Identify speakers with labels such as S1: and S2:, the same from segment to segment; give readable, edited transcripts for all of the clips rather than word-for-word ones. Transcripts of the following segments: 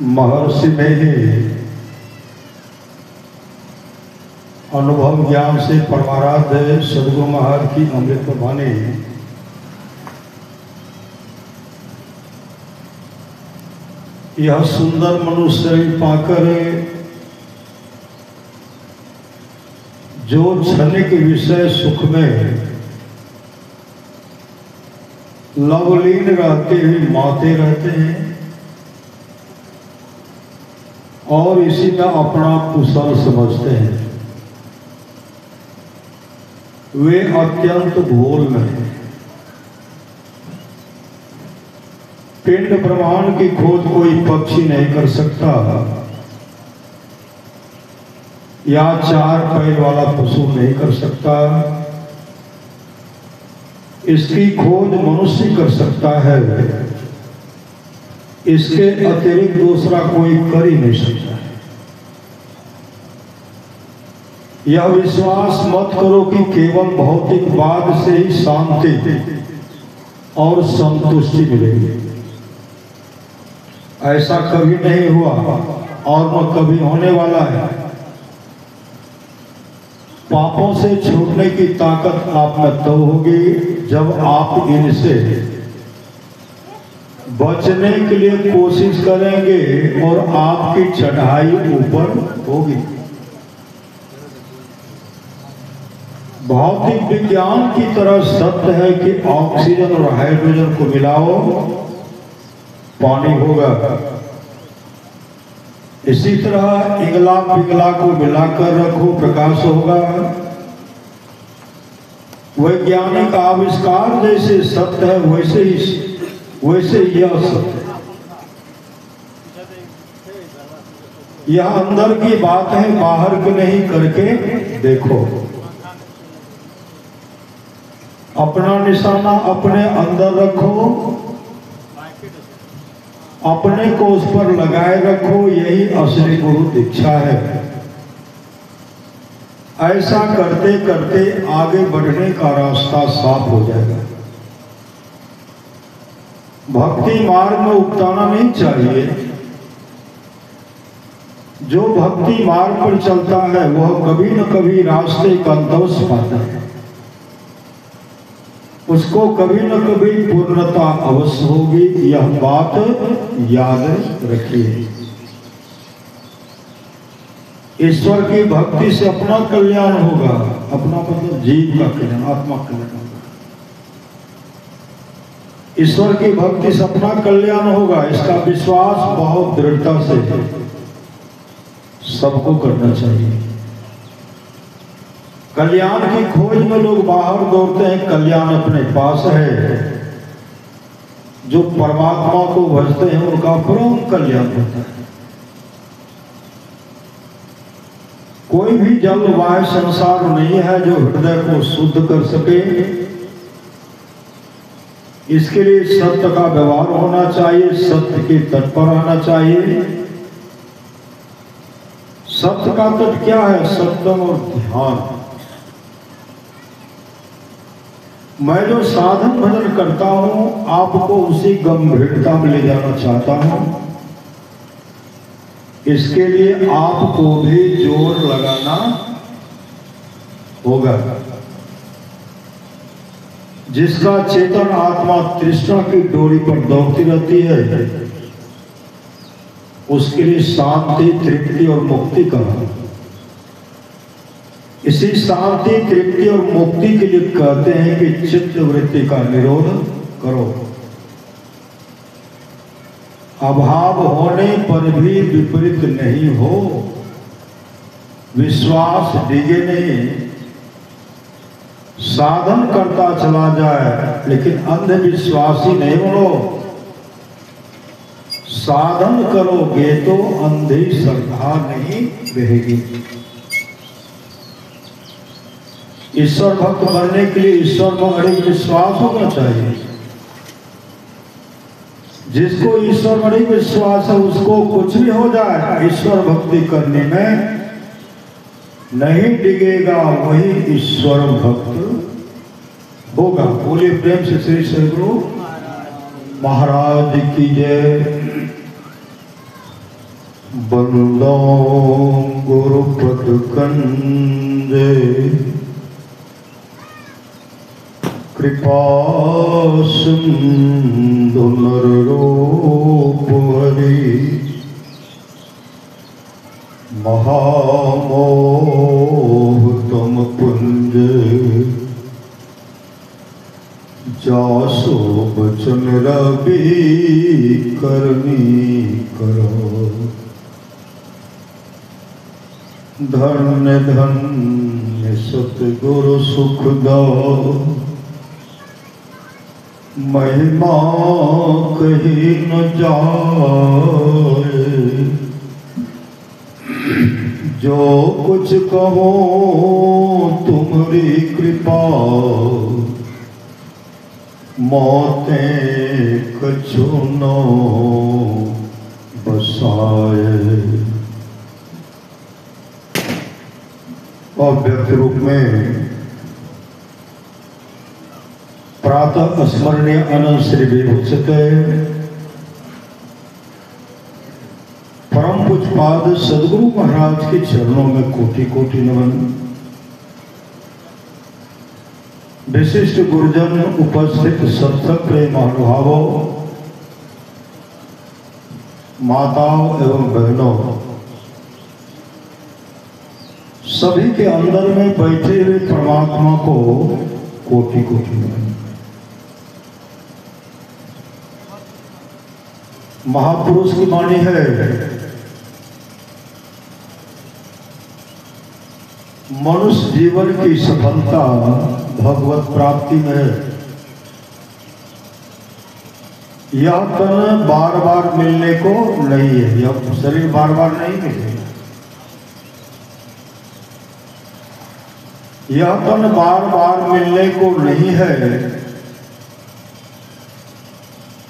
S1: महर्षि में ही अनुभव ज्ञान से परमाराध्य सद्गुरु महाराज की अमृत वाणी यह सुंदर मनुष्य शरीर पाकर जो क्षणिक विषय सुख में लवलीन रहते हुए माते रहते हैं और इसी में अपना कुशल समझते हैं, वे अत्यंत भूल में हैं। पिंड ब्रह्मांड की खोज कोई पक्षी नहीं कर सकता या चार पैर वाला पशु नहीं कर सकता। इसकी खोज मनुष्य कर सकता है, इसके अतिरिक्त दूसरा कोई कर ही नहीं सकता है। यह विश्वास मत करो कि केवल भौतिकवाद से ही शांति और संतुष्टि मिलेगी। ऐसा कभी नहीं हुआ और न कभी होने वाला है। पापों से छूटने की ताकत आप में तब होगी जब आप इनसे बचने के लिए कोशिश करेंगे और आपकी चढ़ाई ऊपर होगी। भौतिक विज्ञान की तरह सत्य है कि ऑक्सीजन और हाइड्रोजन को मिलाओ पानी होगा। इसी तरह इंगला पिंगला को मिलाकर रखो प्रकाश होगा। वैज्ञानिक आविष्कार जैसे सत्य है वैसे यह सत्य है। यह अंदर की बात है, बाहर की नहीं। करके देखो, अपना निशाना अपने अंदर रखो, अपने को उस पर लगाए रखो। यही असली गुरु दीक्षा है। ऐसा करते करते आगे बढ़ने का रास्ता साफ हो जाएगा। भक्ति मार्ग में उकताना नहीं चाहिए। जो भक्ति मार्ग पर चलता है वह कभी न कभी रास्ते का दोष पाता है, उसको कभी न कभी पूर्णता अवश्य होगी। यह बात याद रखिए। ईश्वर की भक्ति से अपना कल्याण होगा। अपना मतलब जीव का कल्याण, आत्मा कल्याण होगा। ईश्वर की भक्ति से अपना कल्याण होगा, इसका विश्वास बहुत दृढ़ता से सबको करना चाहिए। कल्याण की खोज में लोग बाहर दौड़ते हैं, कल्याण अपने पास है। जो परमात्मा को भजते हैं उनका परम कल्याण होता है। कोई भी जलवायु संसार नहीं है जो हृदय को शुद्ध कर सके। इसके लिए सत्य का व्यवहार होना चाहिए, सत्य के तट पर आना चाहिए। सत्य का तट क्या है? सत्यम और ध्यान। मैं जो साधन भजन करता हूं आपको उसी गंभीरता में ले जाना चाहता हूं। इसके लिए आपको भी जोर लगाना होगा। जिसका चेतन आत्मा तृष्णा की डोरी पर दौड़ती रहती है उसके लिए शांति, तृप्ति और मुक्ति कहा। इसी शांति, तृप्ति और मुक्ति के लिए कहते हैं कि चित्त वृत्ति का निरोध करो। अभाव होने पर भी विपरीत नहीं हो, विश्वास डिगे नहीं। साधन करता चला जाए लेकिन अंधविश्वासी नहीं बनो। साधन करोगे तो अंधी श्रद्धा नहीं रहेगी। ईश्वर भक्त बनने के लिए ईश्वर में अड़िग विश्वास होना चाहिए। जिसको ईश्वर में अड़िग विश्वास है उसको कुछ भी हो जाए, ईश्वर भक्ति करने में नहीं डिगेगा, वही ईश्वर भक्त होगा। बोलिए प्रेम से श्री सद्गुरु महाराज की जय। बंदो गुरुपद कंदे कृपा सिंधु नर रूप हरि महामोह तुम पुंज जासो बचन रवि करनी करो धन्य धन्य सतगुरु सुख दो महिमा कहीं न जाए जो कुछ कहो तुम्हारी कृपा मौतें कछु न बसाए। और व्यक्ति रूप में प्रातः स्मरणीय अनंत श्री विभूषित परम पूज्यपाद सदगुरु महाराज के चरणों में कोटि कोटि नमन। विशिष्ट गुरुजन उपस्थित सत्संग प्रेम महानुभावों, माताओं एवं बहनों, सभी के अंदर में बैठे हुए परमात्मा को कोटि कोटि नमन। महापुरुष की वाणी है, मनुष्य जीवन की सफलता भगवत प्राप्ति में है। यह तन बार बार मिलने को नहीं है, यह शरीर बार बार नहीं मिलेगा। यह तन बार बार मिलने को नहीं है,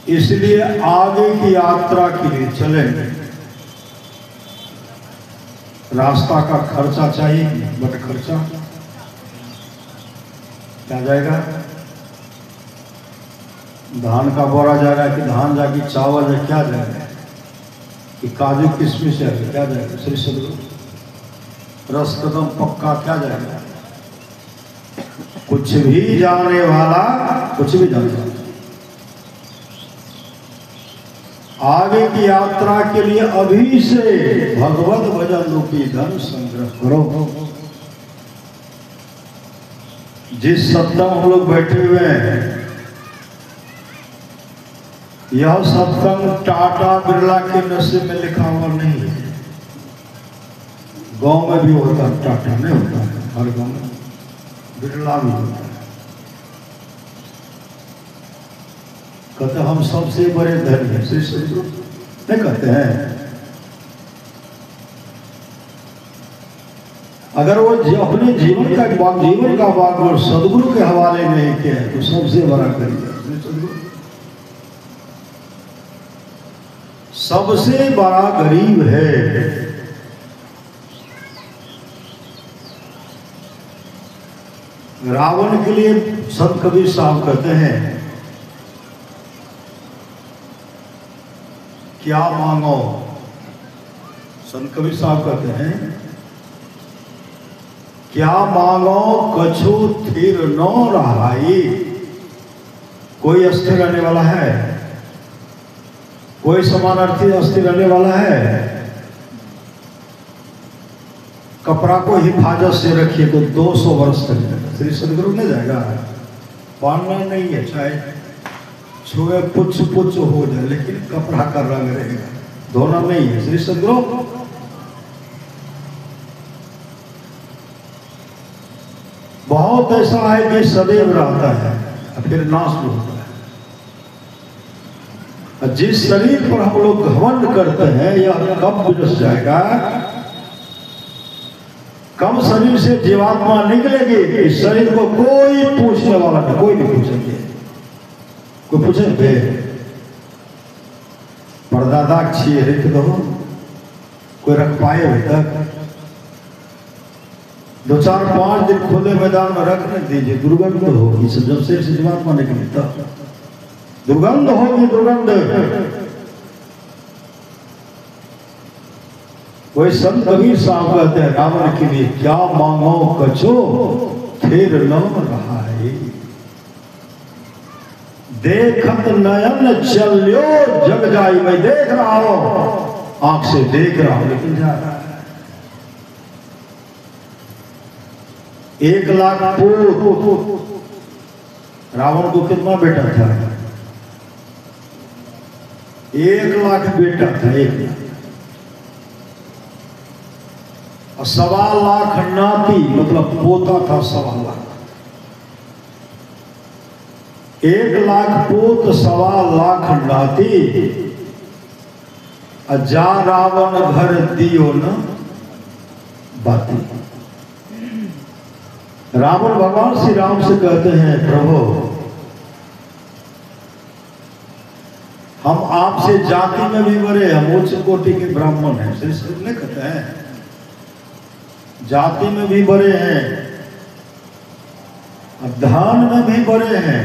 S1: इसलिए आगे की यात्रा के लिए चलेंगे। रास्ता का खर्चा चाहिए, बट खर्चा क्या जाएगा? धान का बोरा जा रहा है कि धान जाके चावल है, क्या जाएगा? कि काजू किशमिश है, क्या जाएगा? श्री सदगुरु रस कदम पक्का, क्या जाएगा? कुछ भी जाने वाला कुछ भी जाने वाला। आगे की यात्रा के लिए अभी से भगवत भजन रूपी धन संग्रह करो। जिस सत्संग हम लोग बैठे हुए हैं, यह सत्संग टाटा बिरला के नशे में लिखा हुआ नहीं है। गांव में भी होता है, टाटा नहीं होता है, हर गांव में बिरला भी होता है। कहते हम सबसे बड़े धनी हैं, श्री सदगुरु नहीं कहते हैं। अगर वो अपने जीवन का भाग और सदगुरु के हवाले नहीं किया है तो सबसे बड़ा करिए। सबसे बड़ा गरीब है। रावण के लिए संत कबीर साहब कहते हैं, क्या मांगो? संत कबीर साहब कहते हैं, क्या मांगो कछु थिर न रहाई। कोई अस्थिर रहने वाला है? कोई समानार्थी अस्थिर रहने वाला है? कपड़ा को हिफाजत से रखिए तो 200 वर्ष तक जाएगा। श्री सदगुरु नहीं जाएगा, बांधना नहीं है, चाहे छुए पुछ पुछ हो जाए, लेकिन कपड़ा का रंग रहेगा, धोना नहीं है। श्री सदगुरु बहुत ऐसा है कि सदैव रहता है फिर नाश भी होता है। जिस शरीर पर हम लोग घमंड करते हैं यह कब विनष्ट जाएगा? कम शरीर से जीवात्मा निकलेगी, इस शरीर को कोई पूछने वाला नहीं, कोई नहीं पूछेंगे। कोई पूछेंगे परदादा अच्छी रख दो, कोई रख पाए अभी तक? 2-4-5 दिन खुले मैदान में रखने दीजिए, दुर्गंध होगी। जब से जीवात्मा निकली तब दुर्गंध होगी, दुर्गंध। कोई संत कबीर साहब कहते हैं रावण के लिए क्या मांगो कछो फिर न रहा है, देखत नयन चल्यो जग जाई। मैं देख रहा हूं, आंख से देख रहा हूं लेकिन जा रहा है। 1 लाख पूत, रावण को कितना बेटा था? 1 लाख बेटा था, 1 लाख। और 1.25 लाख नाती, मतलब पोता था 1.25 लाख। 1 लाख पूत 1.25 लाख नाती, जा रावण घर दियो न बाती। रावण भगवान श्री राम से कहते हैं प्रभु हम आपसे जाति में भी बड़े, हम उच्च कोटि के ब्राह्मण हैं। श्री कृष्ण ने कहते हैं जाति में भी बड़े हैं, धन में भी बड़े हैं,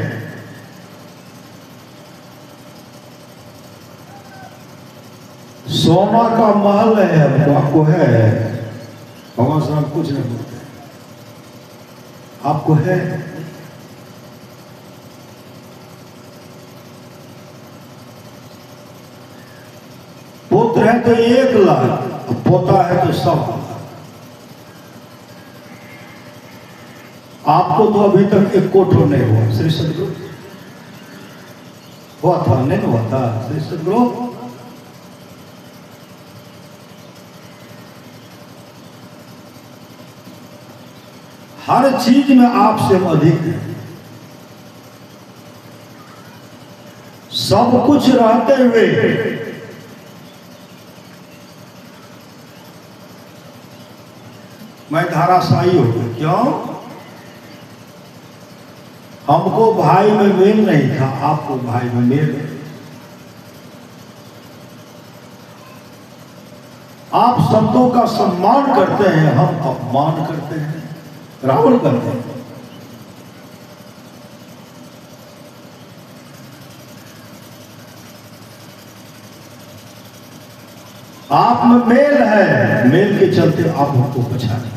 S1: सोना का महल है आपको है। भगवान साहब कुछ नहीं बोलते, आपको है। पुत्र है तो 1 लाख, पोता है तो 1.25 लाख। आपको तो अभी तक 1 कोठो नहीं हुआ। श्री सदगुरु हुआ था, नहीं हुआ था? श्री सदगुरु हर चीज में आपसे हम अधिक हैं। सब कुछ रहते हुए मैं धाराशायी हो गया। क्यों? हमको भाई में मेल नहीं था, आपको भाई में मेल है। आप संतों का सम्मान करते हैं, हम अपमान करते हैं, रावण करते हैं। आप में मेल है, मेल के चलते आप हमको बचा नहीं।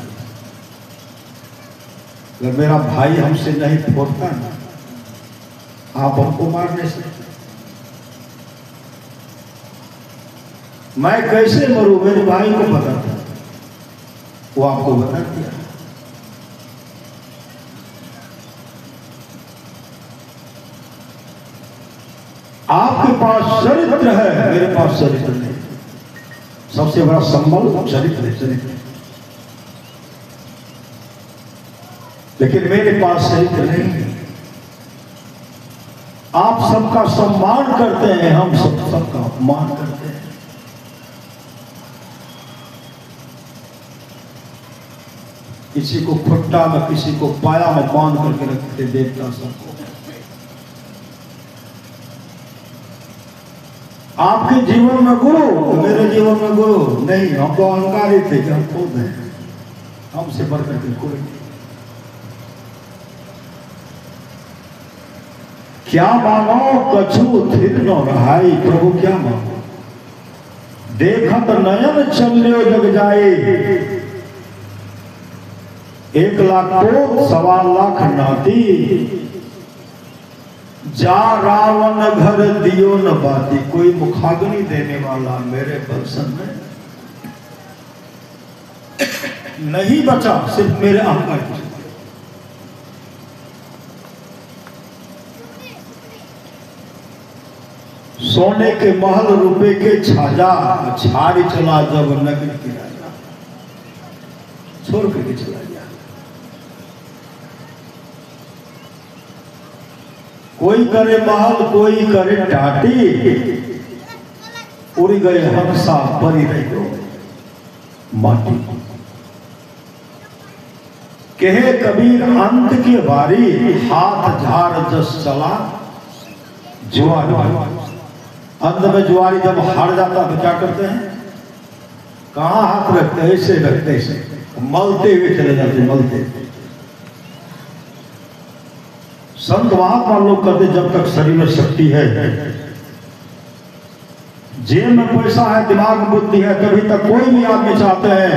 S1: अगर मेरा भाई हमसे नहीं फोड़ता ना, आप हमको मार नहीं सकते। मैं कैसे मरूं मेरे भाई को पता था, वो आपको बता दिया। आपके पास चरित्र है, मेरे पास चरित्र नहीं। सबसे बड़ा संबल चरित्र है, चरित्र। लेकिन मेरे पास चरित्र नहीं है। आप सबका सम्मान करते हैं, हम सबका अपमान करते हैं। किसी को खुट्टा में, किसी को पाया में बांध करके रखते देवता सबको। आपके जीवन में गुरु, मेरे जीवन में गुरु नहीं। हम तो अहंकारी थे कि हम खुद हैं, हमसे बढ़कर के कोई नहीं। क्या मांगो कछु थिर न रहाई, प्रभु क्या मांगो? देखत नयन चल्यो जग जाए। 1 लाख पोत 1.25 लाख नाती, जा रावण घर दियो न बाती। कोई मुखाग्नि देने वाला मेरे बंसन में नहीं बचा, सिर्फ मेरे अहंकार की। सोने के महल रुपए के छाजा, छाड़ी चला जब नगर की राजा, छोड़ के चला गया। कोई करे महल, कोई करे टाटी, उड़ गए हंसा परी रहो माटी। कहे कबीर अंत के बारी, हाथ झाड़ जस चला जुआरी। अंत में जुआरी जब हार जाता तो क्या करते हैं? कहाँ हाथ रखते हैं? ऐसे रखते, ऐसे मलते हुए चले जाते, मलते। संत महात्मा लोग कहते जब तक शरीर में शक्ति है, जेब में पैसा है, दिमाग में बुद्धि है, तभी तक कोई भी आदमी चाहते हैं।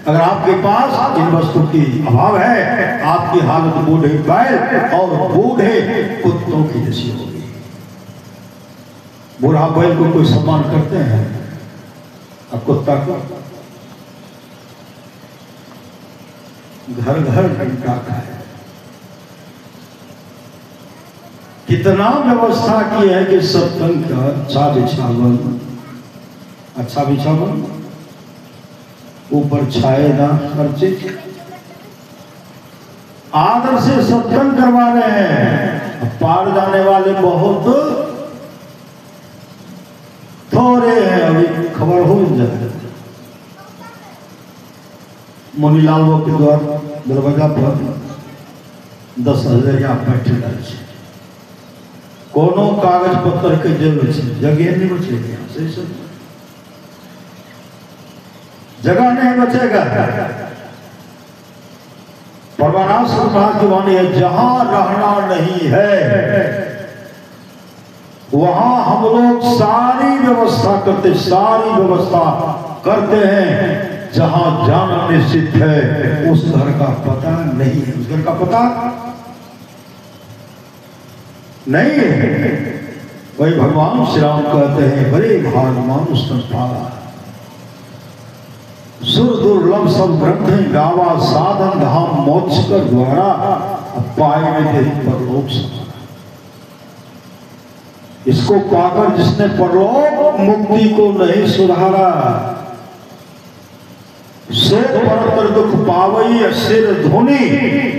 S1: अगर आपके पास इन वस्तु की अभाव है, आपकी हालत बूढ़े बैल और बूढ़े कुत्तों की जैसी होगी। बूढ़ा बैल को कोई सम्मान करते हैं, अब कुत्ता को घर घर घंटा का है। कितना व्यवस्था की है कि सत्संग का अच्छा बिछावन, ऊपर छाएगा हर चीज, आदर से सत्संग करवा रहे हैं। पार जाने वाले बहुत थोड़े हैं, अभी खबर हो जाए। मुनीलाल वो के द्वार दरवाजा पर 10,000 बैठे रहे, कोनो कागज पत्तर के जगह नहीं बचेगी, जगह नहीं बचेगा। परमानाथ सुखनाथ की वाणी है, जहां रहना नहीं है वहां हम लोग सारी व्यवस्था करते हैं। जहां जाना निश्चित है उस घर का पता नहीं है, उस घर का पता नहीं है। वही भगवान श्री राम कहते हैं, बड़े भाग मानुष पाला, सुर दुर्लभ सब ग्रंथ गावा, साधन धाम मोक्ष कर द्वारा, पाए में परलोक समा। इसको पाकर जिसने परलोक मुक्ति को नहीं सुधारा, सो परतर दुख पावई सिर धुनी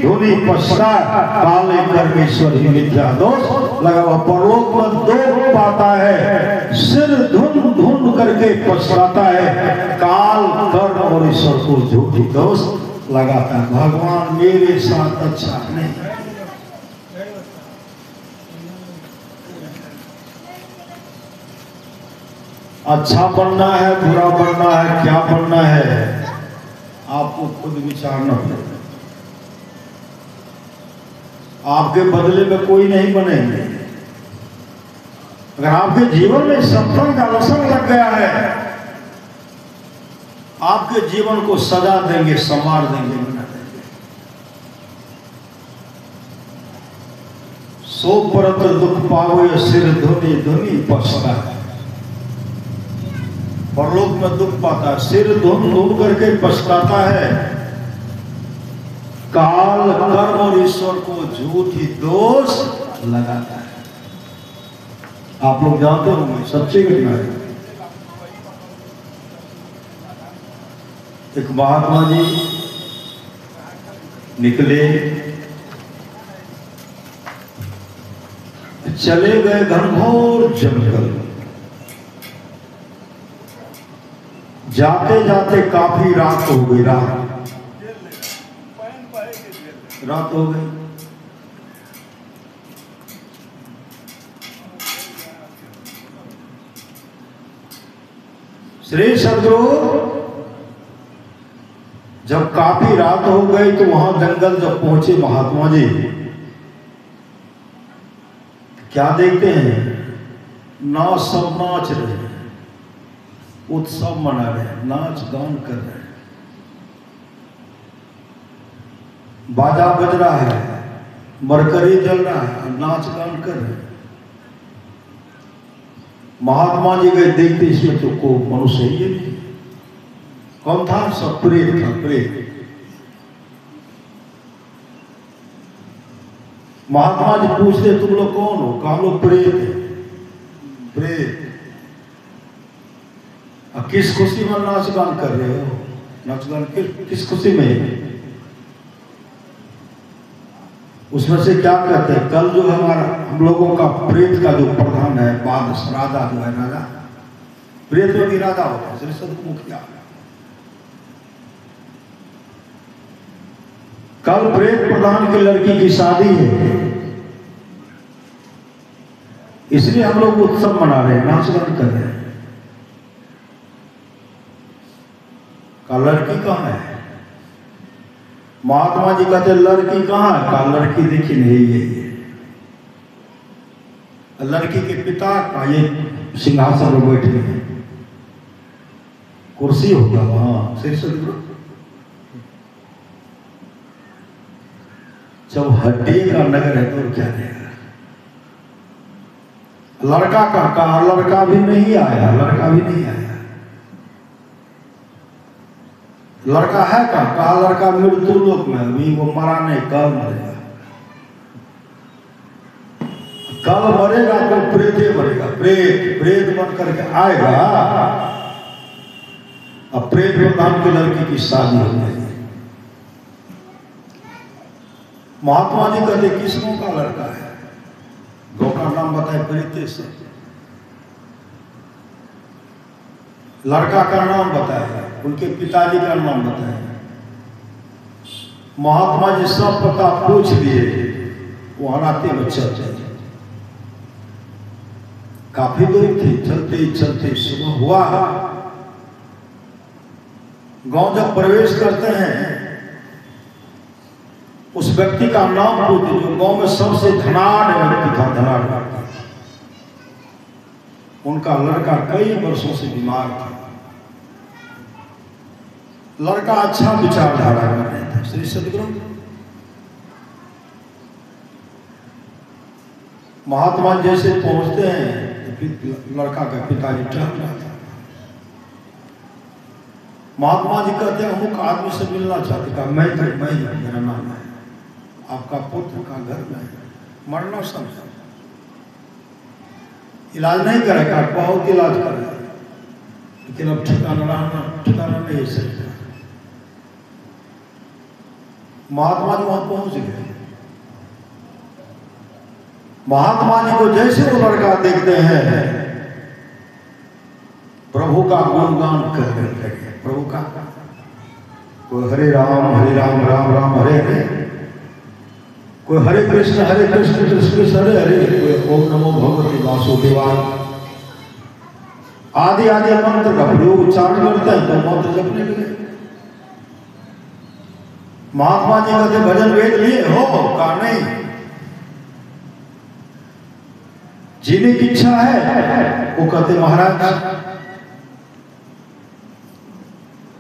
S1: धुनी पश्चात, काले कर्मेश्वर ही मिथ्या दोष लगा हुआ। परलोक में दुख पाता है, सिर धुन धुन करके पछताता है, काल कर्म और ईश्वर को झूठी दोष लगाता है। भगवान मेरे साथ अच्छा नहीं। अच्छा बनना है, बुरा बनना है, क्या बनना है, आपको खुद विचारना पड़ेगा। आपके बदले में कोई नहीं बनेंगे। अगर आपके जीवन में सत्संग का रसन लग गया है, आपके जीवन को सजा देंगे, संवार देंगे, बना देंगे। सो परत दुख पावे सिर धुनी धुनी पछता, परलोक में दुख पाता है, सिर धुन धुन करके पछताता है, काल कर्म और ईश्वर को झूठी दोष लगाता है। आप लोग जानते होंगे, सच्ची घटना है। एक महात्मा जी निकले, चले गए घनघोर जंगल। जाते जाते काफी रात हो गई, रात हो गई। श्री सदगुरु जब काफी रात हो गई तो वहां जंगल जब पहुंचे महात्मा जी, क्या देखते हैं, सब नाच रहे हैं, उत्सव मना रहे हैं, नाच गान कर रहे हैं, बाजा बज रहा है, मरकरी जल रहा है, नाच गान कर रहे हैं। महात्मा जी गए, देखते इसमें तो को मनुष्य ही नहीं। कौन था? सब प्रेत था, प्रेत। महात्मा जी पूछते, तुम लोग कौन हो? कहा लोग प्रेत है। प्रेत किस खुशी में नाच गान कर रहे हो? नाच गान किस खुशी में? उसमें से क्या कहते हैं, कल जो हमारा हम लोगों का प्रेत का जो प्रधान है, बादशाह राजा जो है, राजा प्रेत में भी राजा होता है, सदगुरु मुखिया। कल प्रेत प्रधान की लड़की की शादी है, इसलिए हम लोग उत्सव मना रहे हैं, नाच गान कर रहे हैं। का लड़की कहाँ है? महात्मा जी कहते लड़की कहाँ है? का लड़की देखी नहीं, यही है। लड़की के पिता का ये सिंहासन में बैठे हैं, कुर्सी होगा वहां श्री सदगुरु। जब हड्डी का नगर है तो क्या रहेगा। लड़का का कहा, लड़का भी नहीं आया, लड़का भी नहीं आया। लड़का है कहा, लड़का मृत्यु लोक में, अभी वो मरा नहीं, कल मरेगा। कल मरेगा तो प्रेत मरेगा, प्रेत प्रेत बन करके आएगा। अब प्रेत प्रधान की लड़की की शादी हो जाएगी। महात्मा जी कहते किसनों का लड़का है, दो का नाम बताए प्रेत से। लड़का का नाम बताया, उनके पिताजी का नाम बताया। महात्मा जी सब पता पूछ लिए, वो हराते में चल जाए। काफी दूर थी, चलते चलते सुबह हुआ। गांव जब प्रवेश करते हैं, उस व्यक्ति का नाम पूछते जो गांव में सबसे धनाढ़ व्यक्ति था, धनाढ़। उनका लड़का कई वर्षों से बीमार था। लड़का अच्छा विचारधारा कर रहे थे श्री सदगुरु। महात्मा जैसे पहुंचते हैं तो लड़का का पिताजी टहल रहा था। महात्मा जी कहते हैं अमुक आदमी से मिलना चाहते। कहा मैं मेरा नाम है, आपका पुत्र का घर में मरना समझा, इलाज नहीं करेगा, बहुत इलाज करेगा, लेकिन अब ठिकाना नहीं सकता। महात्मा जी वहां पहुंच गए। महात्मा जी को जैसे वो लड़का देखते हैं, प्रभु का गुणगान करने लगे। प्रभु का कोई हरे राम राम राम हरे हरे, कोई हरे कृष्ण कृष्ण कृष्ण हरे हरे, कोई ओम नमो भगवते वासुदेवाय आदि आदि मंत्र का प्रयोग उच्चारण करते हैं तो मंत्र जपने लगे। महात्मा जी कहते भजन वेद लिए हो? कहा नहीं, जीने की इच्छा है। वो कहते महाराज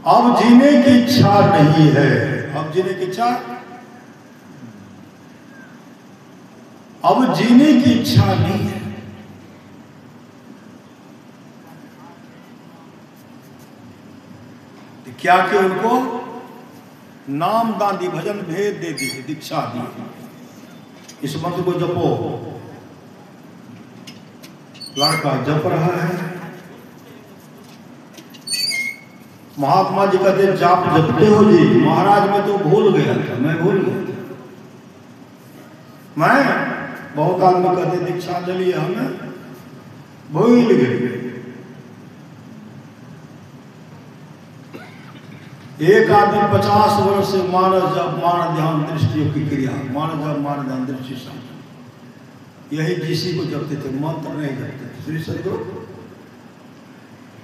S1: अब जीने की इच्छा नहीं है। अब जीने की इच्छा, अब जीने की इच्छा नहीं है। तो क्या कि उनको नाम दादी भजन भेद दे दी, दीक्षा दी, इस मंत्र को जपो। लड़का जप रहा है। महात्मा जी कहते जाप जपते हो जी? महाराज मैं तो भूल गया था, मैं भूल गया था। मैं बहुत आदमी कहते दीक्षा ले लिया, हमें भूल गए। एक आदमी 50 वर्ष से मानस जब मान ध्यान दृष्टि की क्रिया, मानस जब मान ध्यान दृष्टि शांति, यही जिसी को जपते थे, मंत्र नहीं जपते थे। श्री सदगुरु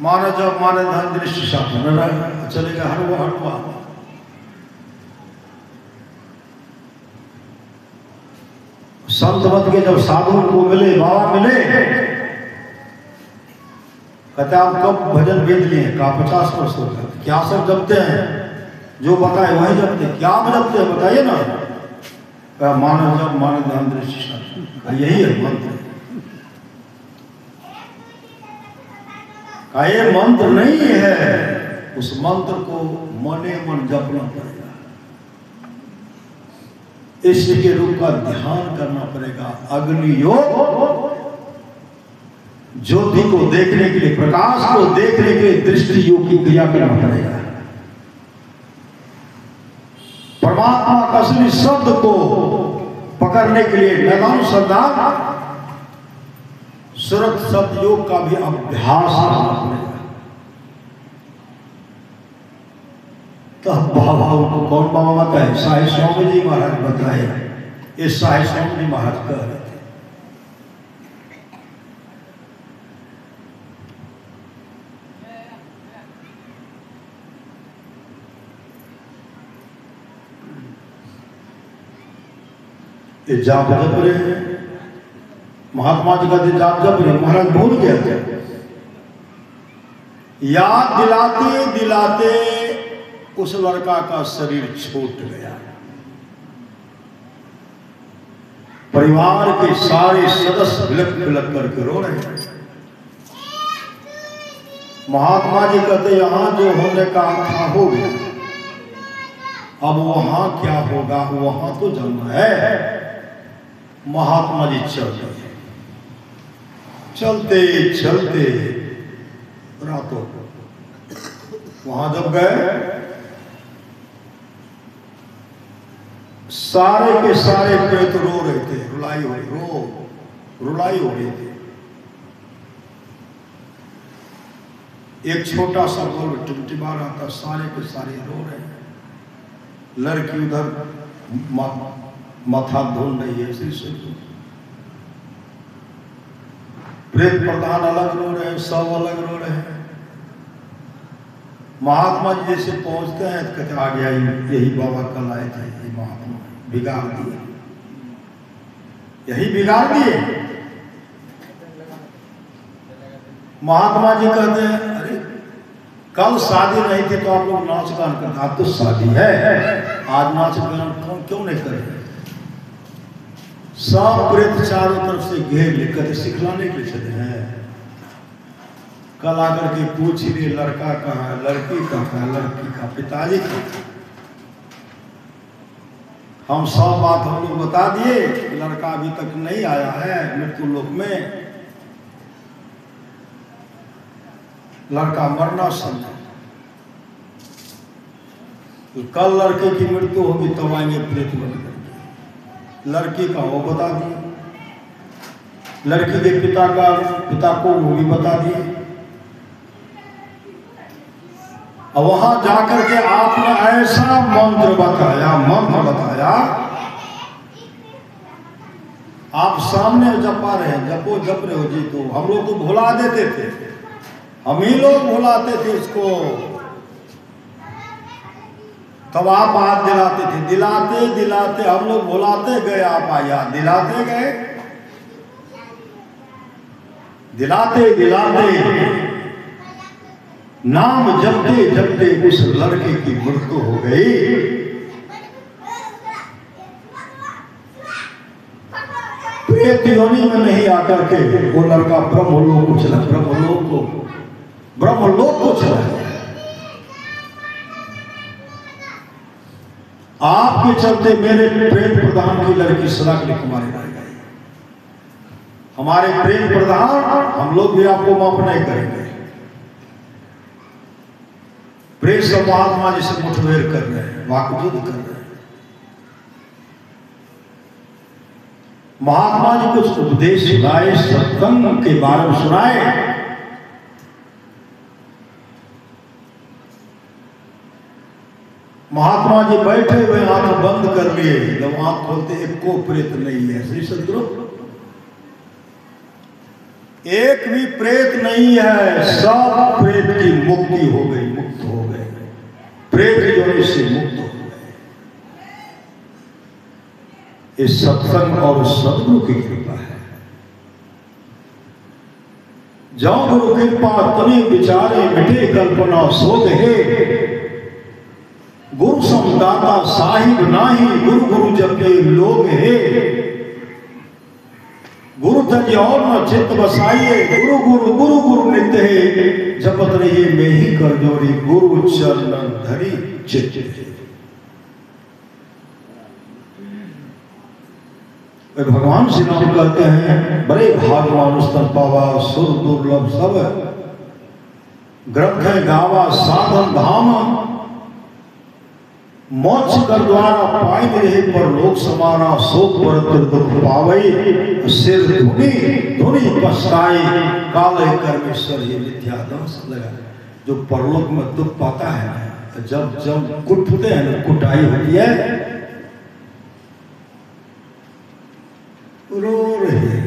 S1: मानस जब मान ध्यान दृष्टि शांति चलेगा हर वो हटवा। संत मत के जब साधु को मिले, बाबा मिले, कहते आप कब भजन वेद लिए? कहा 50 वर्ष हो गए। क्या सब जपते हैं? जो बताए वही जपते। क्या आप जपते हैं बताइए ना। कहा मानव जब मान ध्यान दृष्टि, यही है मंत्र। कहा ये मंत्र नहीं है, उस मंत्र को मने मन जपना पड़ेगा, इष्ट के रूप का ध्यान करना पड़ेगा। अग्नि योग ज्योति को देखने के लिए, प्रकाश को देखने के लिए दृष्टि योग की क्रिया करना पड़ेगा। परमात्मा का असली शब्द को पकड़ने के लिए नैदानुसंधान सुरत शब्द योग का भी अभ्यास करना पड़ेगा। तो बाबा उनको कौन बाबा बताए? साहिब स्वामी जी महाराज बताए। ये साहिब स्वामी जी महाराज कह रहे थे। ये जाप जप रहे हैं, महात्मा जी कहते जाप जप रहे, महाराज भूल गया थे। याद दिलाते दिलाते उस लड़का का शरीर छूट गया। परिवार के सारे सदस्य बिलक बिलक करके रो रहे हैं। महात्मा जी कहते यहां जो होने का था हो गया, अब वहां क्या होगा वहां तो जाना है। महात्मा जी चलते चलते रातों वहां जब गए, सारे के सारे प्रेत रो रहे थे, रुलाई हो रही थी। एक छोटा सा गोल टिमटिमा रहा था, सारे के सारे रो रहे हैं। लड़की उधर माथा ढूंढ रही है, श्री श्री प्रेत प्रधान अलग रो रहे हैं, सब अलग रो रहे हैं। महात्मा जी जैसे पहुंचते हैं तो कहते आ गया, यही बाबा कल आए थे, ये महात्मा बिगाड़ दिए, यही बिगाड़ दिए। महात्मा जी कहते हैं अरे कल शादी नहीं थी तो आप लोग नाच गान करते, आज तो शादी है, आज नाच गान क्यों नहीं कर रहे? सब प्रेत चारों तरफ से घेर लेकर सिखलाने के लिए चले हैं। कल आकर के पूछ लिए लड़का कहाँ है, लड़की कहाँ है, लड़की का पिताजी कहाँ है। हम सब बात हम लोग बता दिए, लड़का अभी तक नहीं आया है मृत्यु लोक में, लड़का मरना समझा, तो कल लड़के की मृत्यु होगी तब आएंगे प्रेत बन करके। लड़की का वो बता दिए, लड़की के पिता को वो भी बता दिए। और वहां जाकर के आपने ऐसा मंत्र बताया, आप सामने जपा रहे हैं, जप रहे हो जी, तो हम लोग तो भुला देते थे, हम ही लोग भुलाते थे इसको, तब आप याद दिलाते थे, दिलाते दिलाते हम लोग भुलाते गए, आप याद दिलाते गए, दिलाते दिलाते नाम जपते जपते उस लड़के की मृत्यु हो गई। प्रेत योनि में नहीं आकर के वो लड़का ब्रह्मलोक को चला, ब्रह्मलोक को चला। आपके चलते मेरे प्रेम प्रधान की लड़की सदा के लिए कुमारी रह गई। हमारे प्रेम प्रधान, हम लोग भी आपको माफ नहीं करेंगे। प्रेम से महात्मा जी से मुठभेड़ कर रहे हैं, वाकयुद्ध कर रहे हैं। महात्मा जी कुछ उपदेश सुनाए, सत्संग के बारे में सुनाए। महात्मा जी बैठे हुए आंख बंद कर लिए, जब आंख खोलते एक को प्रेत नहीं है। श्री सदगुरु, एक भी प्रेत नहीं है, सब प्रेत की मुक्ति हो गई, मुक्त हो गए, प्रेत योनि से मुक्त हो गए। इस सत्संग और सदगुरु की कृपा है। जब गुरु कृपा तने विचारे मिटे कल्पना सो गए, गुरु समदाता साहिब नाही, गुरु गुरु जपे लोग है। गुरु तज और न चित्त बसाइए, गुरु गुरु गुरु गुरु नित्य है। जपत रहिए मैं ही कर जोड़ी, गुरु चरण धरी चित्त। भगवान श्री राम कहते हैं, बड़े भागवान स्तन पावा सुर दुर्लभ सब, ग्रंथ है गावा साधन धाम। मोक्ष कर द्वारा पाई रहे पर लोक समाना, शोक पर दुख पावई। सिर धुनी धुनी पछताई, काले कर्मेश्वर ये मिथ्या दंश लगा। जो परलोक में दुख पाता है, जब जब कुटते हैं ना, कुटाई होती है, रो रहे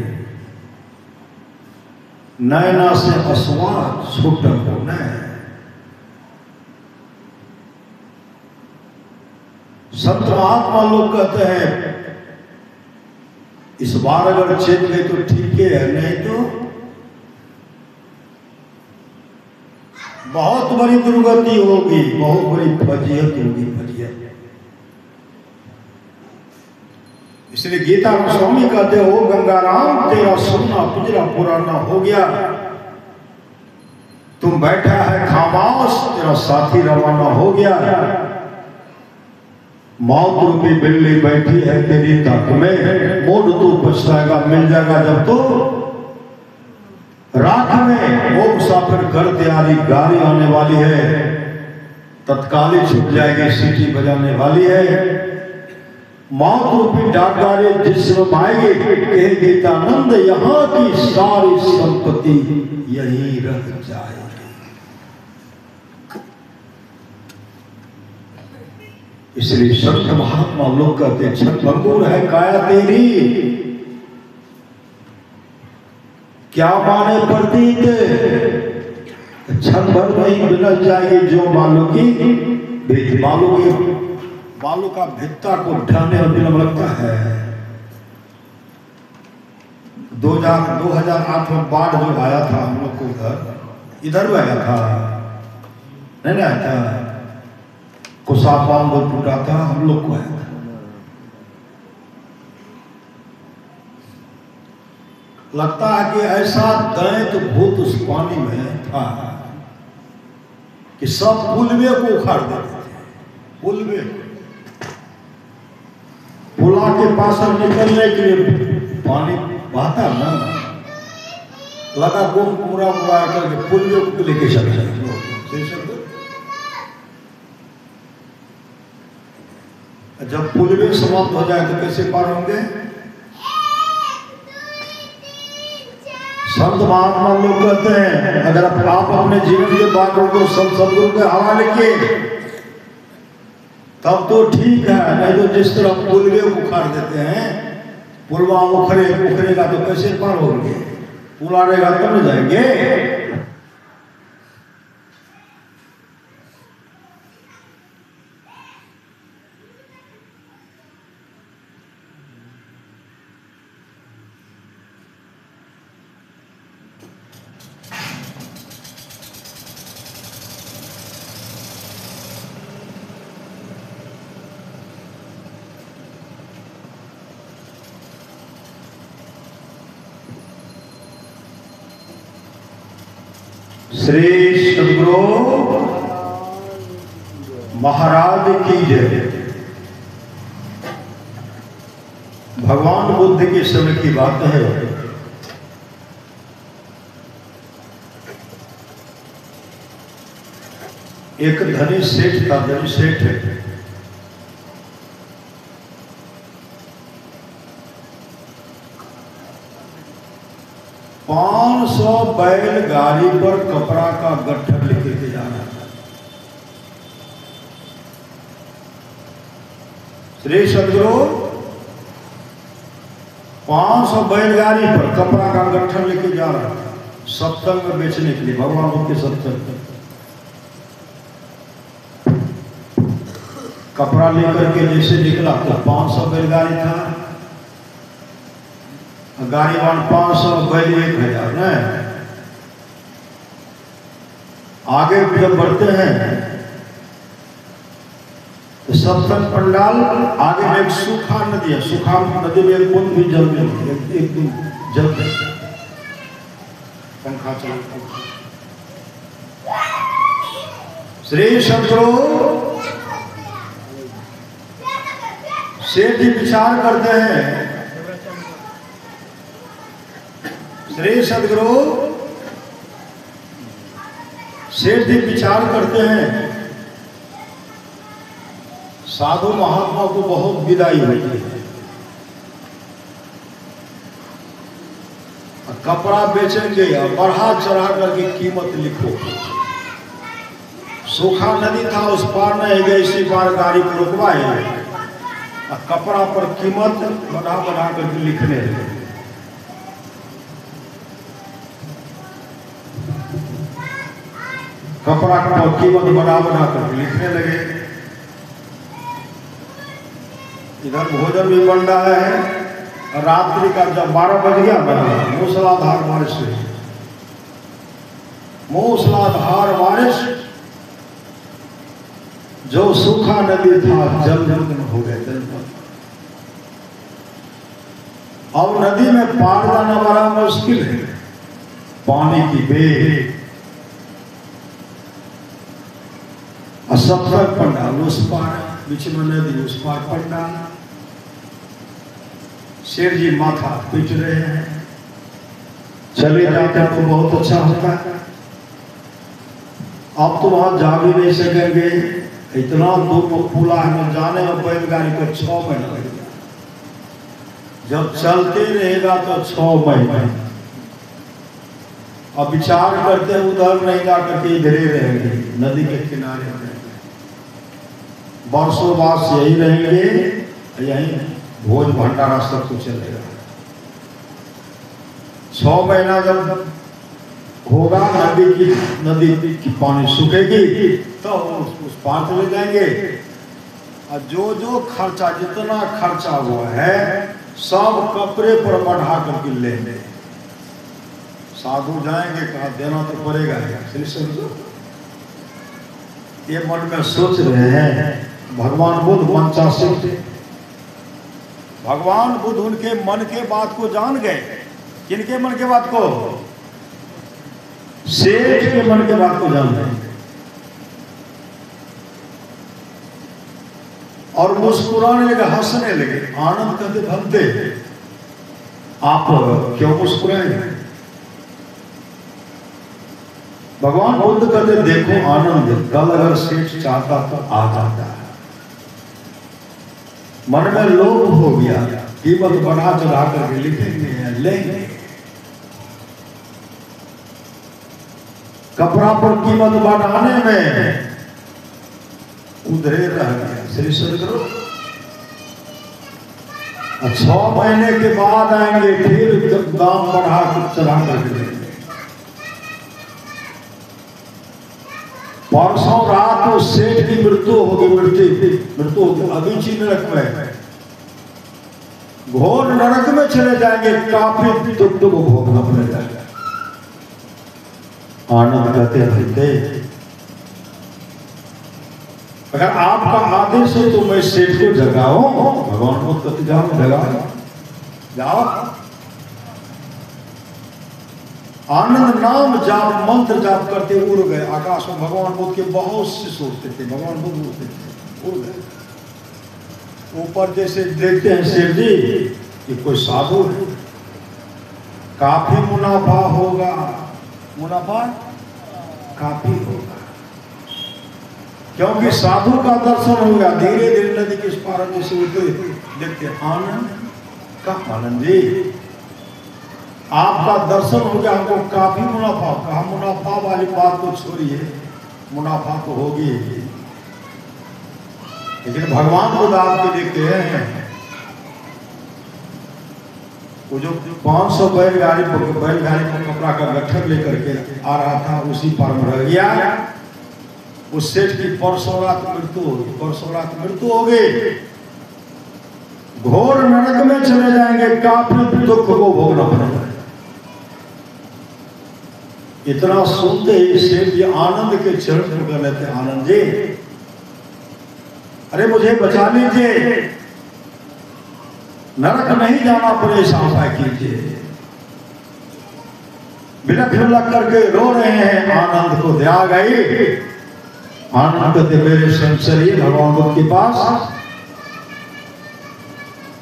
S1: नैना से अस्वाद छूटन होना है। संत महात्मा लोग कहते हैं इस बार अगर चेत गए तो ठीक है, नहीं तो बहुत बड़ी दुर्गति होगी, बहुत बड़ी फजीहत होगी, फजीहत। इसलिए गीता गोस्वामी कहते हो गंगाराम तेरा सुनना पिंजरा पुराना हो गया, तुम बैठा है खामोश तेरा साथी रवाना हो गया, मौत रूपी बिल्ली बैठी है तेरी ताक में, मोड़ तू पछताएगा मिल जाएगा जब तो रात में। वो मुसाफिर कर तैयारी गाड़ी आने वाली है, तत्काल ही छुप जाएगी सीटी बजाने वाली है, मौत रूपी डाक गाड़ी जिसमें आएगी कहे गीतानंद यहाँ की सारी संपत्ति यहीं रह जाएगी। इसलिए संत महात्मा लोग कहते छत भंगुर है काया तेरी, क्या माने प्रतीत, क्षण भर में ही बिगड़ जाएगी जो बालों की भीत, बालों का भित्ता को ढाने में विलंब लगता है। 2008 में बाढ़ जो आया था हम लोग को इधर भी आया था, नहीं आया था, कुसापाम जो टूटा था हम लोग को आया था। लगता है कि ऐसा दैत भूत उस पानी में था कि सब पुलवे को उखाड़ देते थे, पुलवे पुला के पास निकलने के लिए पानी बहता ना, लगा गुम पूरा पूरा करके पुलवे को लेके चल जाए। जब पुलवे समाप्त हो जाए तो कैसे पार होंगे? संत महात्मा लोग कहते हैं अगर आप अपने जीवन के बातों को सदगुरु के हवाले किए तब तो ठीक है, नहीं तो जिस तरह पुलवे उखाड़ देते हैं, पुलवा उखड़ेगा तो कैसे पार होंगे? उलाड़ेगा तब तो जाएंगे। श्री सद्गुरु महाराज की जय। भगवान बुद्ध के समय की बात है, एक धनी सेठ था, धनी सेठ है, 500 बैलगाड़ी पर कपड़ा का गट्ठर लेके के जाना था। श्री सद्गुरु 500 बैलगाड़ी पर कपड़ा का गट्ठर लेके जा रहा था सत्संग में बेचने के लिए, भगवान के सत्संग। कपड़ा लेकर के जैसे निकला तो 500 बैलगाड़ी था, गाड़ीवान 500 बैल 1000 न। आगे जब बढ़ते हैं तो सत्संग पंडाल आगे में एक सूखा नदी है, सूखा नदी में एक बूंद भी जल गई, एक जल गई, पंखा चलता। श्री सद्गुरु सेठ जी विचार करते हैं, श्री सद्गुरु सेठ जी विचार करते हैं, साधु महात्मा को बहुत विदाई होती है, कपड़ा बेचेंगे और बढ़ा चढ़ा करके कीमत लिखो। सूखा नदी था, उस पार नहीं गए, इसी पार गाड़ी को रुकवाए और कपड़ा पर कीमत बढ़ा बढ़ा करके लिखने लगे। कपड़ा का कीमत बढ़ा बढ़ा करके लिखने लगे। इधर भोजन भी बन रहा है रात्रि का जब 12 बज गया ना, मूसलाधार बारिश हुई, मूसलाधार बारिश, जो सूखा नदी था जलमग्न हो गए, जलमग्न। अब नदी में पार जाना बड़ा मुश्किल है, पानी की बेग। 70 पंडाल उस पार, बीच में नदी, उस पार पंडाल। शेर जी माथा पीट रहे हैं, चले जाते तो बहुत अच्छा होता है। अब तो वहां जा भी नहीं सकेंगे, इतना दूर पुला है, जाने में बैलगाड़ी को 6 महीना लगेगा, जब चलते रहेगा तो 6 महीने। अब विचार करते उधर नहीं जा करके इधर ही रहेंगे, नदी के किनारे रहेंगे, वर्षों बाद यही रहेंगे, यही भोज भंडारा सब कुछ चलेगा। 6 महीना जब होगा, नदी की पानी सूखेगी तो उस पार चले जाएंगे। और जो जो खर्चा, जितना खर्चा हुआ है सब कपड़े पर बढ़ा करके लेंगे। साधु जाएंगे, कहा देना तो पड़ेगा, ये मन में सोच रहे हैं। भगवान बुद्ध मंचासिक, भगवान बुद्ध उनके मन के बात को जान गए। किनके मन के बात को? सेठ के मन के बात को जान गए और मुस्कुराने लगे, हंसने लगे, आनंद कहते भक्ते आप क्यों मुस्कुराए? भगवान बुद्ध कहते देखो आनंद, कल अगर सेठ चाहता तो आ जाता है, मन में लोभ हो गया, कीमत बढ़ा चढ़ा करके लिखेंगे, लेंगे। कपड़ा पर कीमत बढ़ाने में उधरे रह गया। श्री सदगुरु 6 महीने के बाद आएंगे, फिर जब दाम बढ़ा कर चढ़ा करके लेंगे। परसों रात उस सेठ की मृत्यु होगी, मृत्यु होगी, अभी चीन नरक में, घोर नरक में चले जाएंगे, काफी दुख भोगना पड़ेगा। आनंद कहते रहते, अगर आपका आदेश है तो मैं सेठ को जगाओ। भगवान को कहते जाओ, जगाओ, जाओ। आनंद नाम जाप, मंत्र जाप करते उड़ गए आकाश में। भगवान बुद्ध के बहुत शिष्य उड़ते थे, भगवान बुद्ध उड़ते थे, उड़ गए ऊपर। जैसे देखते हैं शेर जी कि कोई साधु है, काफी मुनाफा होगा, मुनाफा काफी होगा, क्योंकि साधु का दर्शन होगा। धीरे धीरे नदी के इस पार जैसे उड़ते देखते, आनंद का आनंद जी आपका दर्शन हो गया, हमको काफी मुनाफा। कहा मुनाफा वाली बात को छोड़िए, मुनाफा तो होगी, लेकिन भगवान को आपके देखते हैं। वो जो 500 बैलगाड़ी पर कपड़ा का गट्ठर लेकर के आ रहा था, उसी पर में रह गया। उस सेठ की परसों रात मृत्यु होगी, परसों रात मृत्यु हो गई, घोर नरक में चले जाएंगे, काफी दुख को भोगना पड़ेगा। इतना सुनते ही सेठ जी आनंद के चरण पकड़ लेते, आनंद जी अरे मुझे बचा लीजिए, नरक नहीं जाना पड़े, ऐसा उपाय कीजिए। बिलख बिलख करके रो रहे हैं, आनंद को दया गई। आनंद कहते मेरे संचरिए भगवान बुद्ध के पास।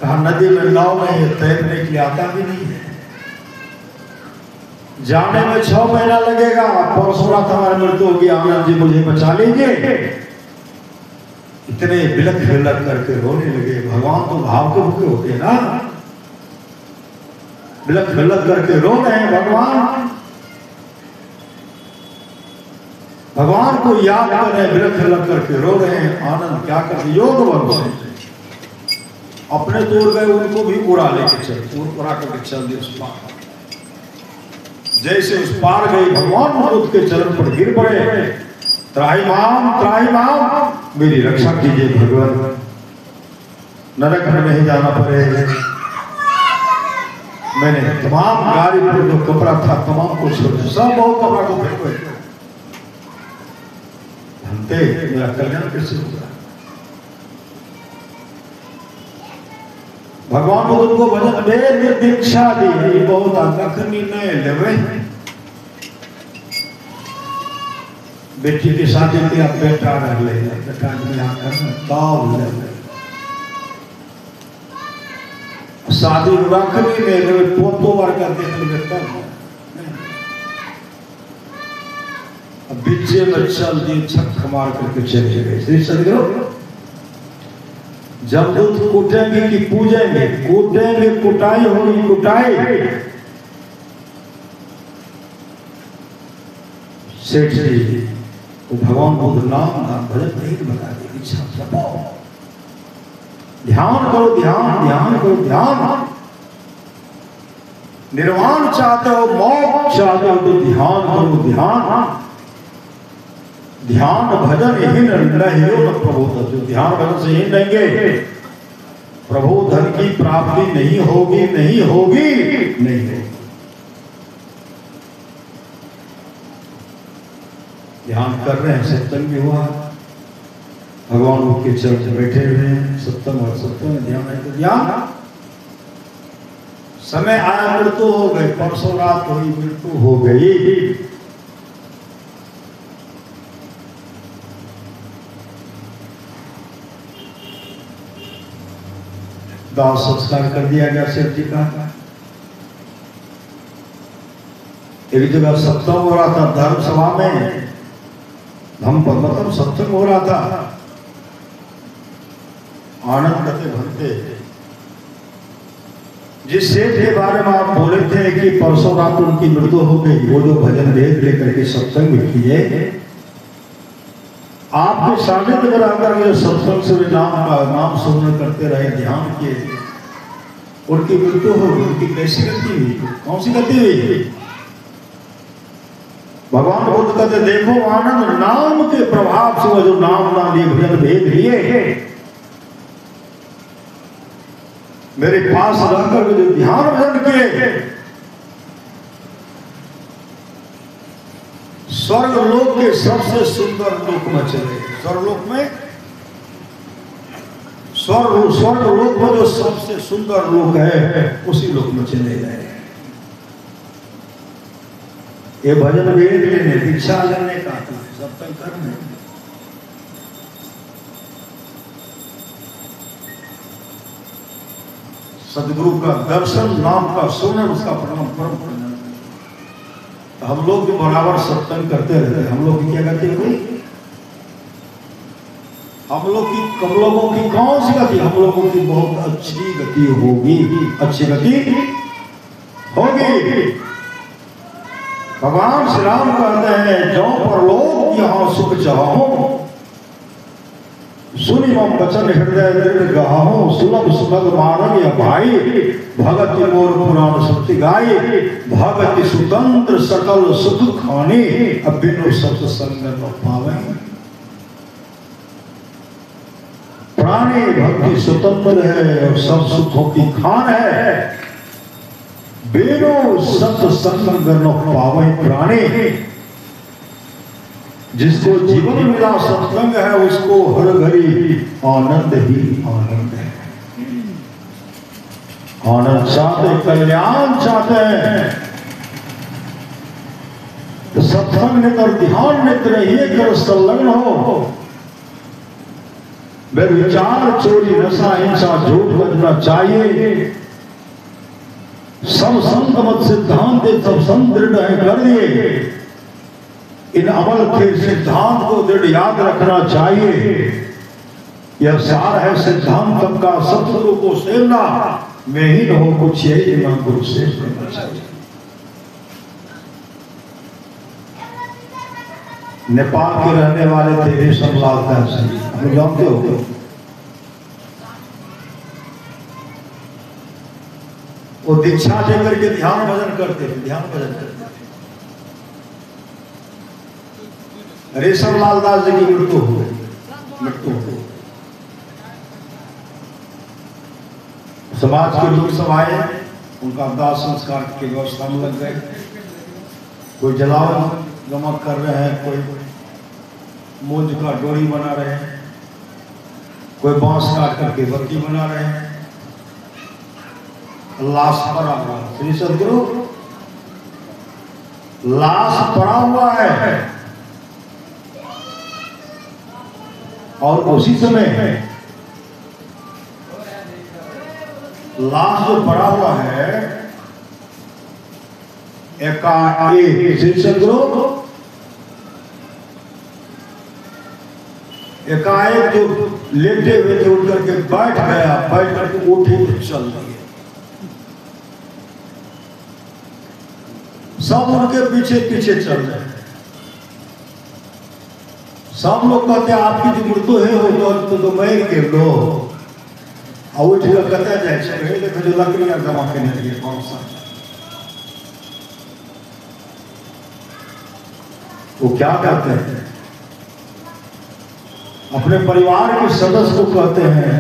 S1: कहा नदी में नाव नहीं है, तैरने के लिए आता भी नहीं है, जाने में 6 महीना लगेगा, परसों रात हमारी मृत्यु होगी, आनंद जी मुझे बचा लीजिए। इतने बिलख बिलख करके रोने लगे। भगवान तो भाव के भूखे होते हैं ना, बिलख बिलख करके रो रहे हैं। भगवान को याद कर रहे हैं, बिलख बिलख करके रो रहे हैं। आनंद क्या करते, योग बल से अपने दूर गए, उनको भी उड़ा लेके चल, उड़ा करके चल दिए उस पार। जैसे उस पार गई, भगवान बुद्ध के चरण पर गिर पड़े, त्राहिमाम मेरी रक्षा कीजिए भगवान, नरक में नहीं जाना पड़े। मैंने तमाम गाड़ी पर जो कपड़ा था तमाम को छोड़ सब बहुत कपड़ा को फेंको भंते मेरा कल्याण कैसे होगा। भगवान बुद्ध को भजन वेद दीक्षा दी बहुत आकर्षणी नहीं लेवे। बेटी की शादी के आप बेटा रख ले बेटा शादी रखनी नहीं ले पोतो वर कर देख बेटा बीचे में चल दी छक मार करके चले गए। श्री सदगुरु जब दूध कूटेंगे कि पूजेंगे कूटेंगे कुटाई होगी कुटाई। सेठ जी वो भगवान बुद्ध नाम भजन नहीं बता दे इच्छा ध्यान करो ध्यान ध्यान करो ध्यान। निर्वाण चाहते हो मोक्ष चाहते हो तो ध्यान करो ध्यान। ध्यान भजन ही नहीं हो न प्रबोधन। जो ध्यान भजन से ही देंगे प्रबोधन की प्राप्ति नहीं होगी नहीं होगी नहीं होगी। ध्यान कर रहे हैं सत्संग भी हुआ भगवान के चरण से बैठे हुए हैं सत्संग और सत्संग में ध्यान है तो ध्यान। समय आया मृत्यु हो गई परसों रात हुई मृत्यु हो गई। दाह संस्कार कर दिया गया सेठ जी का। एक जगह सत्संग हो रहा था धर्म सभा में हम मतलब सत्संग हो रहा था आनंद करते भरते। जिस सेठ के बारे में आप बोले थे कि परसों रात उनकी मृत्यु हो गई वो जो भजन वेद लेकर के सत्संग में किए आपके सानिध्य में आकर के सत्संग से नाम सुनने करते रहे ध्यान किए उनकी मृत्यु हो गई। उनकी कैसी गति हुई कौन सी गति हुई। भगवान बुद्ध कहते देखो आनंद नाम के प्रभाव से वो जो नाम लिए भजन भेद लिए मेरे पास रहकर जो ध्यान भजन किए स्वर्ग लोक के सबसे सुंदर लोक में चले। स्वर्गलोक में स्वर्ग लोक में जो सबसे सुंदर लोक है उसी लोक में चले गए। ये भजन वेद लेने दीक्षा लेने का सत्संग करने सदगुरु का दर्शन नाम का सुनन उसका प्रणाम परम करना। हम लोग भी बराबर सत्संग करते रहते हम लोग की क्या गति हुई। हम लोगों की कौन सी गति हम लोगों की बहुत अच्छी गति होगी अच्छी गति होगी। भगवान श्री राम कहते हैं जो पर लोग यहाँ सुख चाहो सुनि मम वचन हृदय दृढ़ गाहो सुलभ सुलभ मानव या भाई भगति मोर पुराण शक्ति गाई भगति स्वतंत्र सकल सुख खानी अब बिनु सत्संग न पावे। प्राणी भक्ति स्वतंत्र है और सब सुखों की खान है बिनु सत्संग न पावे प्राणी। जिसको जीवन मिला सत्संग है उसको हर घड़ी आनंद ही आनंद है। आनंद चाहते कल्याण चाहते हैं तो सत्संग ने कर ध्यान नित रहिए कर संलग्न हो। विचार चोरी नशा हिंसा झूठ बजना चाहिए। सब संत मत सिद्धांत सब संत दृढ़ है कर दिए। इन अमल के सिद्धांत को दृढ़ याद रखना चाहिए। यह सार है सिद्धांत का सतगुरु को सेवना में ही न हो कुछ यही ना गुरु से लेना चाहिए। नेपाल के रहने वाले थे रेशम लाल जी आप जानते हो। वो दीक्षा लेकर के ध्यान भजन करते थे ध्यान भजन करते। रेशम लाल दास जी की मृत्यु हो गई समाज के लोग सब आए उनका दाह संस्कार की व्यवस्था में लग गए। कोई जलावन जमा कर रहे हैं, कोई मूंज का डोरी बना रहे हैं, कोई बांस काट करके बत्ती बना रहे हैं। लाश पड़ा हुआ, श्री सदगुरु लाश पड़ा हुआ है। और उसी समय लाश जो पड़ा हुआ है, एकाएक श्री सदगुरु एकाएक जो लेटे हुए थे उठ करके बैठ गया, बैठ करके उठे चल दिए। सब उनके पीछे पीछे चल रहे हैं। सब लोग कहते हैं आपकी जो मृत्यु है हो तो मर के लो, और उठ कर कहते जाए देखो जो लकड़ियां जमा करने लगे कौन सा, वो क्या कहते हैं अपने परिवार के सदस्य को कहते हैं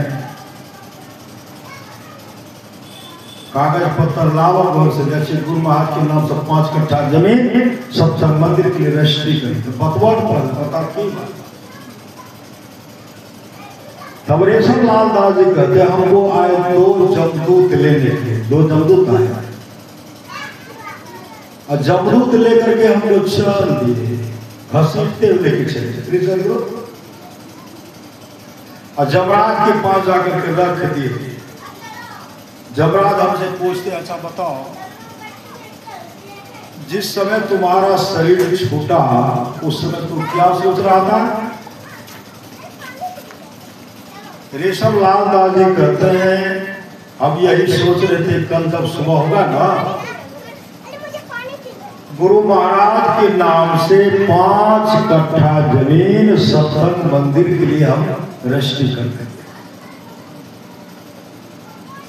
S1: कागज पत्थर लावा घर से, जैसे गुरु महाराज के नाम से 5 कट्ठा जमीन सत्संग मंदिर के लिए रजिस्ट्री करी। तो बतवा पता की बात। तब रेशम लाल दास जी कहते हमको आए 2 जमदूत लेने के, 2 जमदूत आए और जमदूत लेकर के हम लोग चल दिए, घसीटते हुए लेके चले और जमराज के पास जाकर के रख दिए। जमराज हमसे पूछते अच्छा बताओ, जिस समय तुम्हारा शरीर छूटा उस समय तुम क्या सोच रहा था? रेशम लाल दास जी कहते हैं हम यही सोच रहे थे कल जब सुबह होगा ना, गुरु महाराज के नाम से 5 कट्ठा जमीन सत्संग मंदिर के लिए हम रजिस्ट्री करते हैं।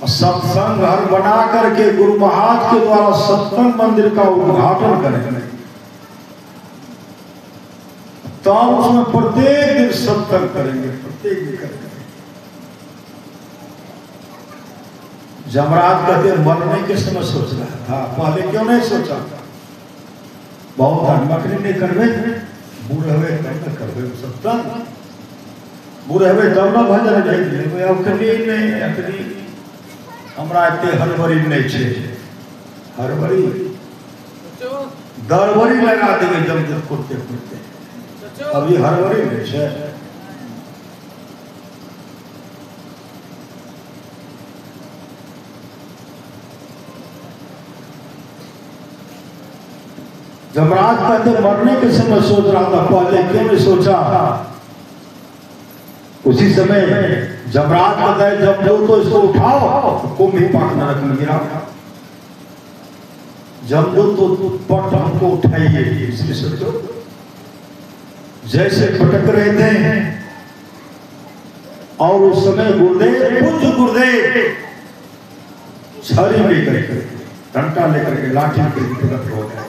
S1: सत्संग घर बना करके गुरु महाराज के द्वारा सत्संग मंदिर का उद्घाटन करेंगे। तब उसमें प्रत्येक दिन सत्संग करेंगे, प्रत्येक दिन करेंगे। जमराज कहते मरने के समय सोच रहा था, पहले क्यों नहीं सोचा? बहुत नौकरी नहीं करवे, बूढ़े हुए तब तक करवे सत्संग, बूढ़े हुए तब ना भजन भेज देवे। अखनी नहीं, अखनी हमरा इतने हरबरी नहीं छे, हरबरी दरबरी लगा देंगे जब जब कुर्ते कुर्ते, अभी हरबरी नहीं छे। जमराज कहते मरने के समय सोच रहा था, पहले क्यों नहीं सोचा? उसी समय जमराज बताए जब तो इसको उठाओ, कुंभ ही पाक नरक में गिरा। जब तो पट हमको उठाइए, इसलिए सोचो जैसे पटक रहे थे। और उस समय गुरुदेव पूज्य गुरुदेव छड़ी लेकर के, डंडा लेकर के, लाठी के प्रकट हो गए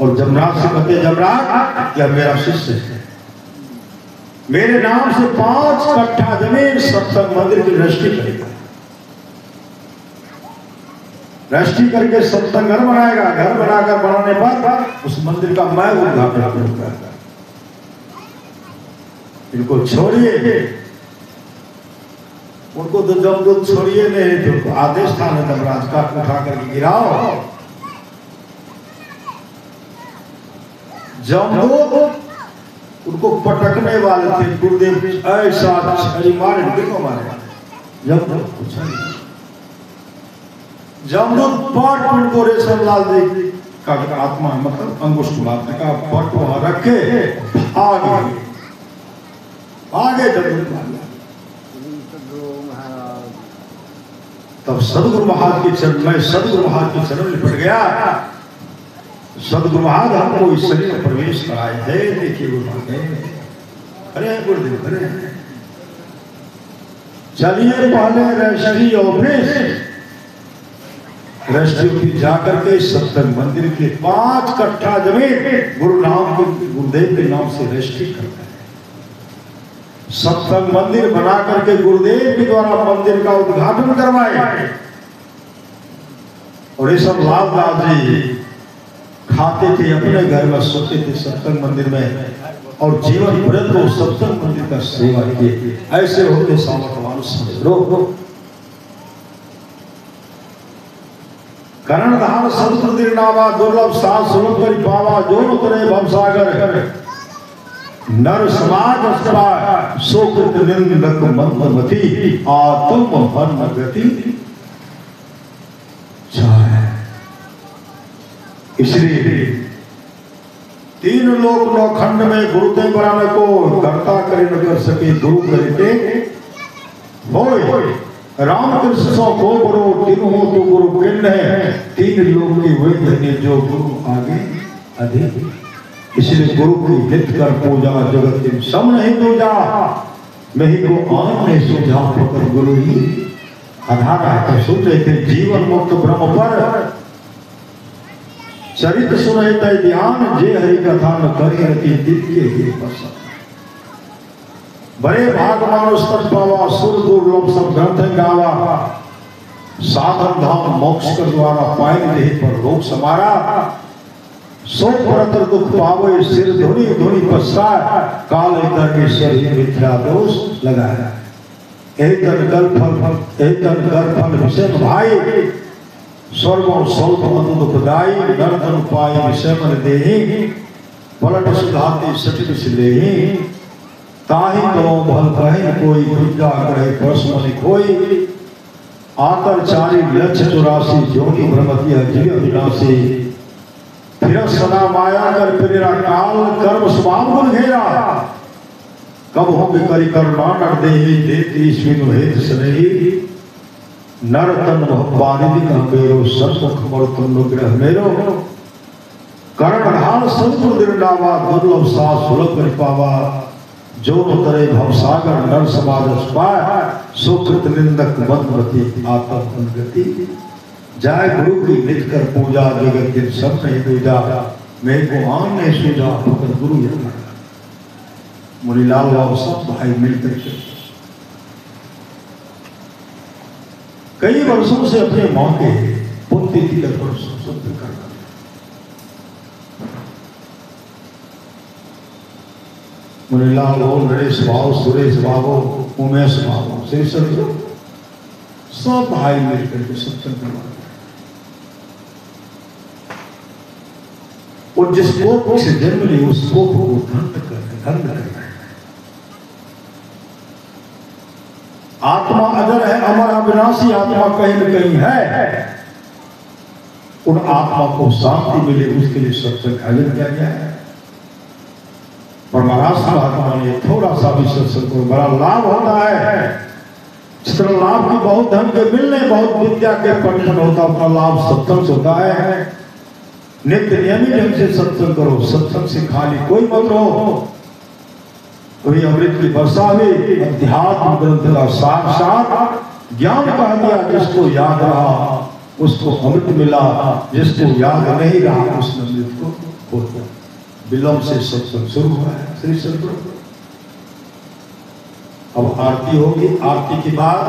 S1: और जमराज से कहते जमराज यह मेरा शिष्य है, मेरे नाम से 5 कट्ठा जमीन सत्संग मंदिर की रजिस्ट्री करेगा। रजिस्ट्री करके सत्संग घर बनाएगा, घर बनाकर बनाने पर उस मंदिर का मैं उद्घाटन करूंगा। इनको छोड़िए, उनको तो जमदूत छोड़िए नहीं तो आदेश था न जमराज का, उठा करके गिराओ। जमदूत उनको पटकने वाले थे, गुरुदेव ऐसा छड़ी मारे, देखो मारे जमदूत कुछ नहीं। जमदूत पट उनको रेशम लाल जी का आत्मा मतलब अंगुष्ठ मात्र का पट वहां रखे आगे आगे जमदूत। तब सदगुरु महाराज के चरण में, सदगुरु महाराज के चरण लिपट गया। सदगुरु महाराज हमको इस शरीर में प्रवेश कराए थे। देखिए गुरु महाराज, अरे गुरुदेव अरे चलिए पहले रजिस्ट्री ऑफिस, रजिस्ट्री जाकर के सत्संग मंदिर के 5 कट्ठा जमीन गुरु नाम के, गुरुदेव के नाम से रजिस्ट्री करते हैं। सत्संग मंदिर बना करके गुरुदेव के द्वारा मंदिर का उद्घाटन करवाए। और ये सब लालदास जी खाते थे अपने घर में, सोते थे सत्संग मंदिर में, और जीवन भर को सत्संग मंदिर का सेवा किए। ऐसे होते सामर्थ्यवान समझ लो। करणधार संत नावा दुर्लभ सास सुलभ करि पावा, जो उतरे भवसागर नर समाज अस्पा सो कृत निंदक मंदमति, आत्म हन गति चाहे। इसलिए तीन लोक नौखंड में गुरु ते बराने को करता करे न कर सके, गुरु करके होय रामकृष्ण सो को बरो, तीनों तो गुरु किन्न है, तीन लोग की वे धन्य जो गुरु आगे अधिक। इसलिए गुरु की हित कर पूजा, जगत के सम नहीं दूजा, मैं ही को आन ने सूझा पकड़ गुरु ही आधार है। सुन रहे थे जीवन मुक्त ब्रह्म पर चरित्र सुने तय ध्यान, जे हरि कथा न करे रति दिल के ही पसंद। बड़े भाग मानुष तन पावा, सुर दुर्लभ सब ग्रंथ गावा, साधन धाम मोक्ष कर द्वारा, पाए देह पर रोग समारा। सो परतर दुख पावे, सिर धुनी धुनी पश्चात, काल धर्मेश्वर ही मिथ्या दोष लगाया। एक तन कर फल विषय भाई, स्वर्गों स्वल्प मधु दुखदाई, नर्तन पाए विषय मन देहि, पलट सुधाते सचित सिलेहि। ताहि तो भल कहे कोई, गुंजा करे प्रश्न मन कोई। आतर चारी लक्ष्य 84, जोनि भ्रमतिया जीव विनाशी। फिर सदा माया कर प्रेरा, काल कर्म स्वभाव गुण घेरा। कब होंगे करी करुणा नर देहि, देती ईश्विनु हेत स्नेही। नर तन बारिधि कहेरो, सतमुख मरुतन ग्रह मेरो। करणधार संत निर्णावा, दुर्लभ सास सुलभ करि पावा। जो उतरे भवसागर नर समाज अस्पाय, सुकृत निंदक मंदमति आत्म गति। जाय गुरु की नित कर पूजा, जगत के सब नहीं दूजा, मैं को आन ने सूझा पकड़ गुरु यह। मुनीलाल बाबू सब भाई मिलकर के कई वर्षों से अपने मां के पुण्यतिथि का शुद्ध कर रहे। मुनीलाल बाबू, नरेश बाबू, सुरेश बाबू, उमेश बाबू, श्री सत्य सब भाई मिलकर के सत्संग करवा। और जिस कोप से जन्म ली उस कोप को धंध कर रहे हैं। आत्मा अजर है, अमर अविनाशी, आत्मा कहीं न कहीं है। उन आत्मा को शांति मिले उसके लिए सत्संग आयोजन किया गया है। पर महाराष्ट्र आत्मा ने थोड़ा सा भी सत्संग को बड़ा लाभ होता है। जिस तरह लाभ की बहुत धन के मिलने, बहुत विद्या के पठन होता, उतना लाभ सत्संग से होता है। नित्य नियमित ढंग से सत्संग करो, सत्संग से खाली कोई मत रहो। वही अमृत की वर्षा हुई, अध्यात्म ग्रंथ का साक्षात ज्ञान कह दिया। जिसको याद रहा उसको अमृत मिला, जिसको याद नहीं रहा उसने अमृत को खो दिया। विलंब से सत्संग शुरू हुआ है। श्री सत्संग अब आरती होगी, आरती के बाद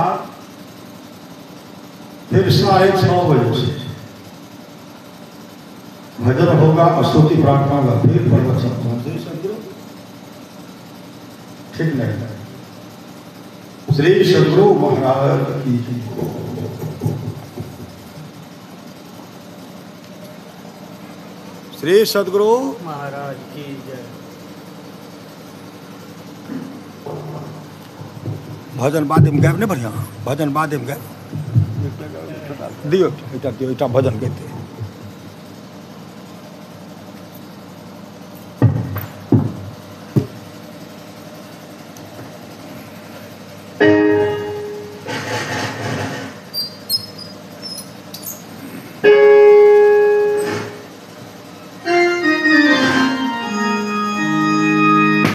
S1: फिर 6:30 बजे से भजन होगा, स्तुति प्रार्थना होगा, फिर प्रवचन होगा। ठीक नहीं। श्री सद्गुरु महाराज की श्री सद्गुरु
S2: महाराज की जय।
S1: भजन बाध्यम गैप नहीं बढ़िया, भजन बाध्यम गैप दियो, भजन कहते